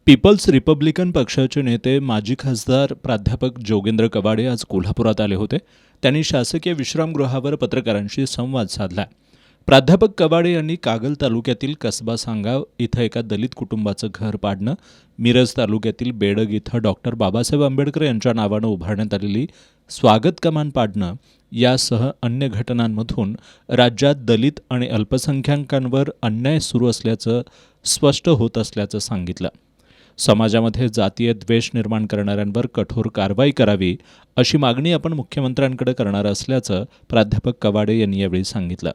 People's Republican पक्षाचे नेते माजी खासदार प्राध्यापक जोगेंद्र कवाडे आज कोल्हापुरात आले होते. त्यांनी शासकीय विश्रामगृहावर पत्रकारांशी संवाद साधला. प्राध्यापक कवाडे यांनी कागल तालुक्यातील कसबा सांगाव इथं एका दलित कुटुंबाचं घर पाडणं, मिरज तालुक्यातील बेडग इथं डॉक्टर बाबासाहेब आंबेडकर यांच्या नावानं उभारण्यात आलेली स्वागत कमान पाडणं यासह अन्य घटनांमधून राज्यात दलित आणि अल्पसंख्याकांवर अन्याय सुरू असल्याचं स्पष्ट होत असल्याचं सांगितलं. समाजामध्ये जातीय द्वेष निर्माण करणाऱ्यांवर कठोर कारवाई करावी अशी मागणी आपण मुख्यमंत्र्यांकडे करणार असल्याचं प्राध्यापक कवाडे यांनी यावेळी सांगितलं.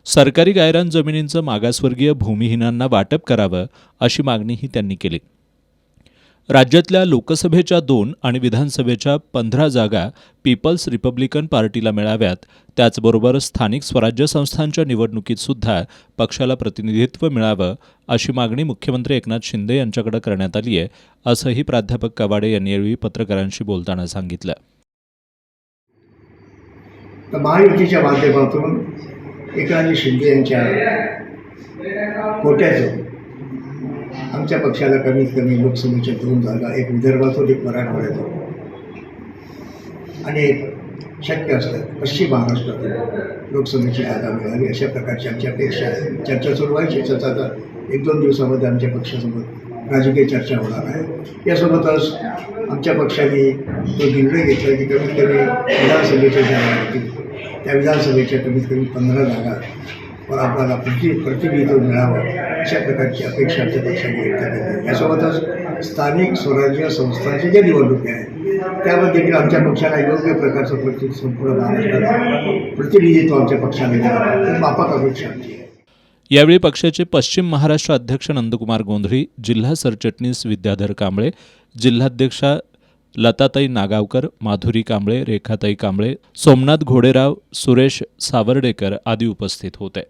सरकारी गायरान जमिनींचं मागासवर्गीय भूमिहीनांना वाटप करावं अशी मागणीही त्यांनी केली. राज्यातल्या लोकसभेच्या 2 आणि विधानसभेच्या 15 जागा पीपल्स रिपब्लिकन पार्टीला मिळाव्यात. त्याचबरोबर स्थानिक स्वराज्य संस्थांच्या निवडणुकीत सुद्धा पक्षाला प्रतिनिधित्व मिळावं अशी मागणी मुख्यमंत्री एकनाथ शिंदे यांच्याकडे करण्यात आली आहे, असंही प्राध्यापक कवाडे यांनी यावेळी पत्रकारांशी बोलताना सांगितलं. महायुतीच्या माध्यमातून एकनाथ शिंदे यांच्या कोट्याचं आमच्या पक्षाला कमीत कमी लोकसभेच्या 2 जागा, एक विदर्भातून एक मराठवाड्यातून आणि शक्य असतात पश्चिम महाराष्ट्रातून लोकसभेची जागा मिळावी अशा प्रकारची आमची अपेक्षा आहे. चर्चा सुरू व्हायची. आता 1-2 दिवसामध्ये आमच्या पक्षासोबत राजकीय चर्चा होणार आहे. यासोबतच आमच्या पक्षाने तो निर्णय घेतला की कमीत कमी विधानसभेच्या जागा होतील, त्या विधानसभेच्या कमीत कमी 15 जागा वर आपल्याला प्रतिनिधित्व मिळावं अशा प्रकारची अपेक्षा आमच्या पक्षाने व्यक्त केली. यासोबतच स्थानिक स्वराज्य संस्थांच्या ज्या निवडणुका आहेत त्यामध्ये देखील आमच्या पक्षाला योग्य प्रकारचं संपूर्ण महाराष्ट्रात प्रतिनिधित्व आमच्या पक्षाने द्यावं माफक अपेक्षा आमची आहे. यावेळी पक्षाचे पश्चिम महाराष्ट्र अध्यक्ष नंदकुमार गोंधळी, जिल्हा सरचिटणीस विद्याधर कांबळे, जिल्हाध्यक्षा लताताई नागावकर, माधुरी कांबळे, रेखाताई कांबळे, सोमनाथ घोडेराव, सुरेश सावर्डेकर आदी उपस्थित होते.